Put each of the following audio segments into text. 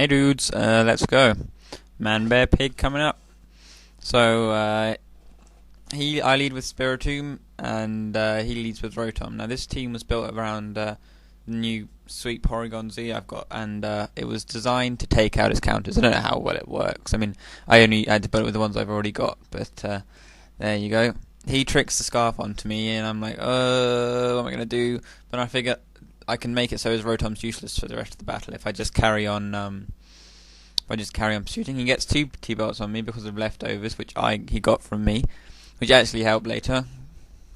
Hey dudes, let's go. Man, Bear, Pig coming up. So, I lead with Spiritomb, and he leads with Rotom. Now, this team was built around the new sweet Porygon Z I've got, and it was designed to take out his counters. I don't know how well it works. I mean, I only had to build it with the ones I've already got, but there you go. He tricks the Scarf onto me, and I'm like, what am I going to do? But I figure I can make it so his Rotom's useless for the rest of the battle if I just carry on. If I just carry on shooting, he gets two T-belts on me because of leftovers, which he got from me, which actually helped later,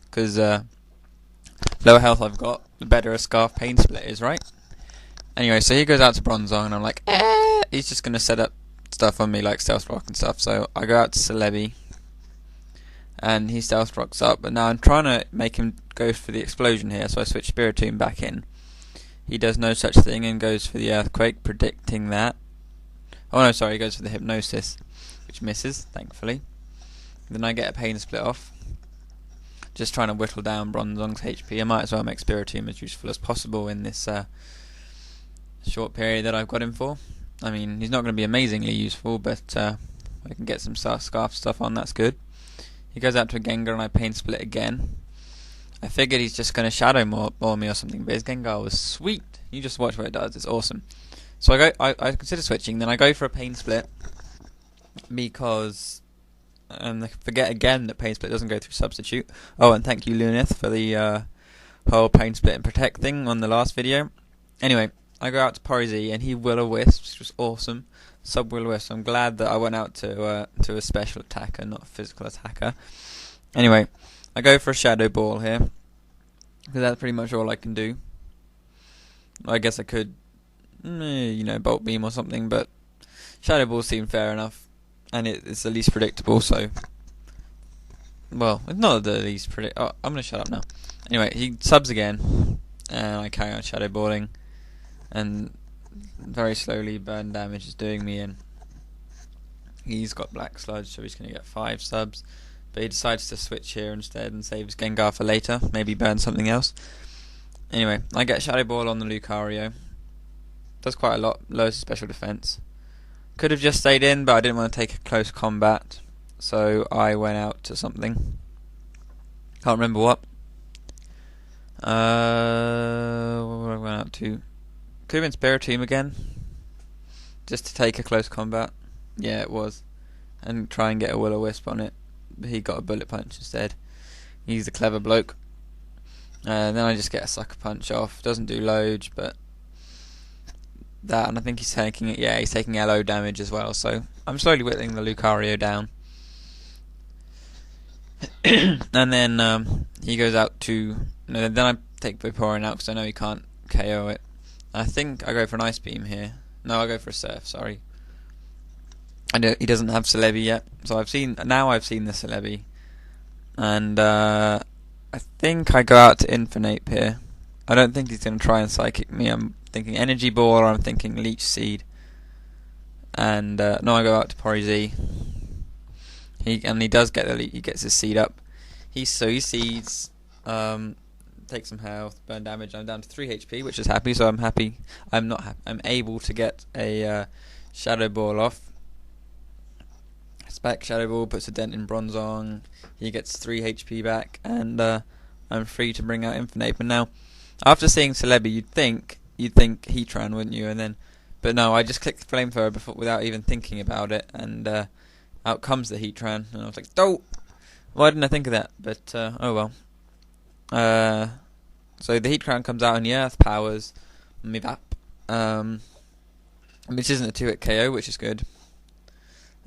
because lower health I've got, the better a Scarf Pain Split is, right? Anyway, so he goes out to Bronzong, and I'm like, he's just gonna set up stuff on me like Stealth Rock and stuff. So I go out to Celebi, and he Stealth Rocks up, but now I'm trying to make him go for the explosion here, so I switch Spiritomb back in. He does no such thing and goes for the Earthquake, predicting that. Oh no, sorry, he goes for the Hypnosis, which misses, thankfully. Then I get a Pain Split off. Just trying to whittle down Bronzong's HP. I might as well make Spiritomb as useful as possible in this short period that I've got him for. I mean, he's not going to be amazingly useful, but I can get some Scarf stuff on, that's good. He goes out to a Gengar and I Pain Split again. I figured he's just going to Shadow Ball me or something, but his Gengar was sweet. You just watch what it does, it's awesome. So I consider switching, then I go for a Pain Split because I forget again that Pain Split doesn't go through Substitute. Oh, and thank you Lunith for the whole Pain Split and Protect thing on the last video. Anyway, I go out to Poryz and he Will-O-Wisps, which was awesome. Sub Will-O-Wisp. I'm glad that I went out to a special attacker, not a physical attacker. Anyway, I go for a Shadow Ball here because that's pretty much all I can do. I guess I could, Bolt Beam or something, but Shadow Ball seemed fair enough, and it's the least predictable. So, well, it's not the least predictable. Oh, I'm gonna shut up now. Anyway, he subs again, and I carry on Shadow Balling, and very slowly burn damage is doing me in. He's got Black Sludge, so he's going to get 5 subs, but he decides to switch here instead and save his Gengar for later, maybe burn something else. Anyway, I get Shadow Ball on the Lucario. Does quite a lot, lowers special defense. Could have just stayed in, but I didn't want to take a close combat, so I went out to something. Can't remember what. What I went out to? Could have been Spiritomb again, just to take a close combat. Yeah, it was, and try and get a Will-O-Wisp on it. But he got a Bullet Punch instead. He's a clever bloke. Then I just get a Sucker Punch off. Doesn't do loads, but that, and I think he's taking it. Yeah, he's taking LO damage as well. So I'm slowly whittling the Lucario down, and then he goes out to. Then I take Vaporeon out because I know he can't KO it. I think I go for an Ice Beam here. No, I go for a Surf. Sorry. He doesn't have Celebi yet, so I've seen the Celebi, and I think I go out to Infernape here. I don't think he's going to try and Psychic me. I'm thinking Energy Ball, or I'm thinking Leech Seed. And no, I go out to Poryz. He does get he gets his Seed up. He seeds. Take some health, burn damage. I'm down to 3 HP, which is happy. So I'm happy. I'm not happy. I'm able to get a Shadow Ball off. Spec Shadow Ball puts a dent in Bronzong. He gets 3 HP back, and I'm free to bring out Infernape. And now, after seeing Celebi, you'd think Heatran, wouldn't you? But no, I just clicked Flamethrower without even thinking about it, and out comes the Heatran, and I was like, "Oh, why didn't I think of that?" But oh well. So the Heatran comes out and the Earth powers me back, which isn't a 2-hit KO, which is good.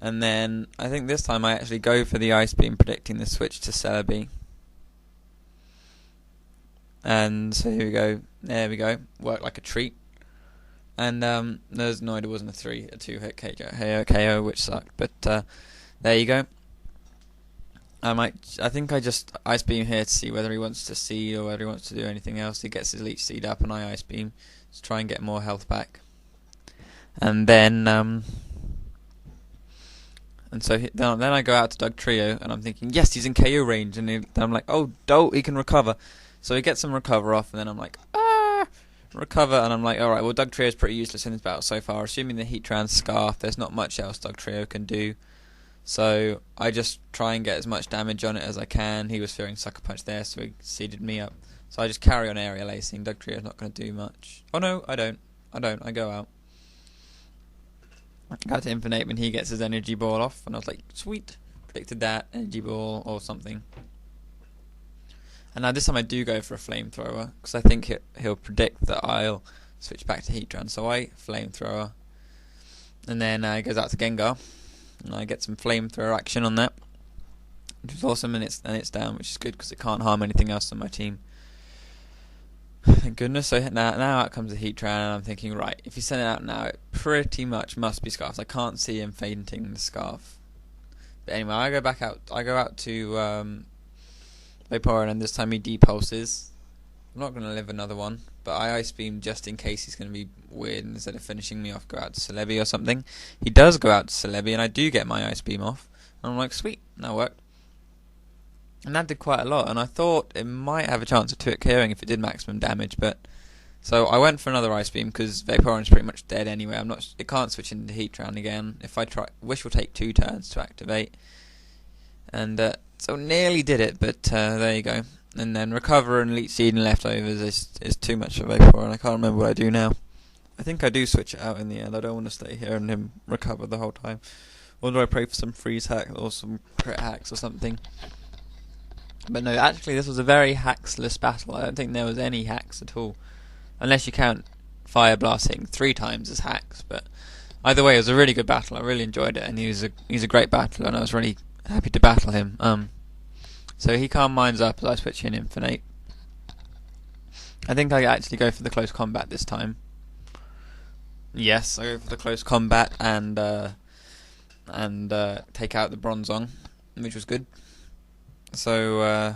And then I think this time I actually go for the Ice Beam, predicting the switch to Celebi. And so here we go. There we go. Worked like a treat. And there's no idea it wasn't a 2-hit KO, which sucked. But there you go. I think I just Ice Beam here to see whether he wants to seed or whether he wants to do anything else. He gets his Leech Seed up and I Ice Beam to try and get more health back. And then then I go out to Dugtrio and I'm thinking, yes, he's in KO range, and then I'm like, oh, dope, he can recover. So he gets some recover off, and then I'm like, recover, and I'm like, alright, well, Dugtrio is pretty useless in this battle so far. Assuming the Heatran Scarf, there's not much else Dugtrio can do. So I just try and get as much damage on it as I can. He was fearing Sucker Punch there, so he seeded me up. So I just carry on Aerial Acing. Dugtrio's not going to do much. Oh no, I don't. I go out. I go to Infinite when he gets his Energy Ball off, and I was like, sweet. Predicted that, Energy Ball or something. And now this time I do go for a Flamethrower, because I think he'll predict that I'll switch back to Heatran. So I Flamethrower. And then he goes out to Gengar. And I get some Flamethrower action on that, which is awesome, and it's down, which is good because it can't harm anything else on my team. Thank goodness. So now out comes the Heatran, and I'm thinking, right, if you send it out now, it pretty much must be Scarf. I can't see him fainting the Scarf. But anyway, I go out to Vaporeon, and this time he depulses. I'm not going to live another one, but I Ice Beam just in case he's going to be weird, and instead of finishing me off, go out to Celebi or something. He does go out to Celebi, and I do get my Ice Beam off. And I'm like, sweet, that worked. And that did quite a lot, and I thought it might have a chance of 2-hit KOing if it did maximum damage, but... So I went for another Ice Beam, because Vaporeon's pretty much dead anyway. It can't switch into Heatran again. If I try... Wish will take 2 turns to activate. And so nearly did it, but there you go. And then Recover and Leech Seed and Leftovers is too much for Vaporeon. I can't remember what I do now. I think I do switch it out in the end. I don't want to stay here and him recover the whole time. Or do I pray for some freeze hack or some crit hacks or something? But no, actually this was a very hacksless battle. I don't think there was any hacks at all. Unless you count Fire Blast hitting 3 times as hacks. But either way, it was a really good battle. I really enjoyed it, and he's a great battler, and I was really happy to battle him. So he Calm Minds up as I switch in Infinite. I think I actually go for the close combat this time. Yes, I go for the close combat and take out the Bronzong, which was good. So I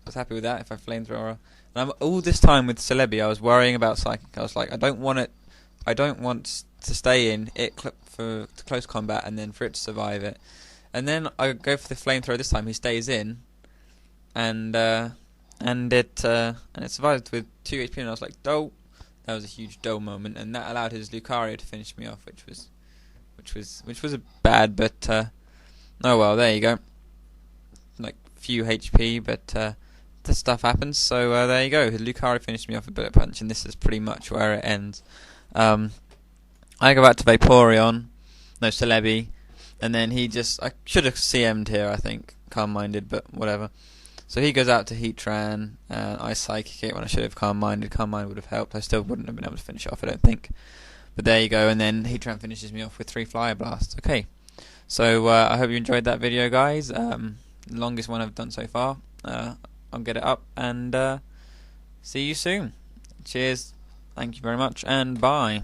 was happy with that. If I Flamethrower, and all this time with Celebi, I was worrying about Psychic. I was like, I don't want to stay in it for close combat and then for it to survive it. And then I go for the Flamethrower this time. He stays in. And it survived with 2 HP, and I was like, "Doe!" That was a huge Doe moment, and that allowed his Lucario to finish me off, which was a bad, but oh well, there you go. Like few HP, but this stuff happens. So there you go. His Lucario finished me off with Bullet Punch, and this is pretty much where it ends. I go back to Vaporeon, no Celebi, and then I should have CM'd here, I think, calm-minded, but whatever. So he goes out to Heatran, I Psychic it when I should have Calm-Minded. Calm-Minded would have helped. I still wouldn't have been able to finish it off, I don't think. But there you go, and then Heatran finishes me off with 3 Flyer Blasts. Okay, so I hope you enjoyed that video, guys. Longest one I've done so far. I'll get it up, and see you soon. Cheers, thank you very much, and bye.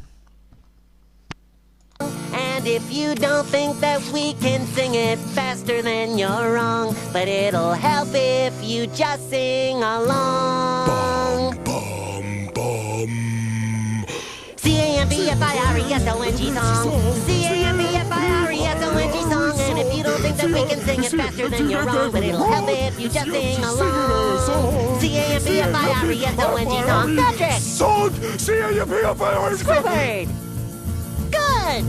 And if you don't think that we can sing it faster, then you're wrong. But it'll help if you just sing along. Bum, bum. C-A-M-B-F-I-R-E-S-O-N-G song. C-A-M-B-F-I-R-E-S-O-N-G song. And if you don't think that we can sing it faster, then you're wrong. But it'll help if you just sing along. C-A-M-B-F-I-R-E-S-O-N-G song. Patrick! Son! C-A-M-B-F-I-R-E-S-O-N-G Squidward! Good!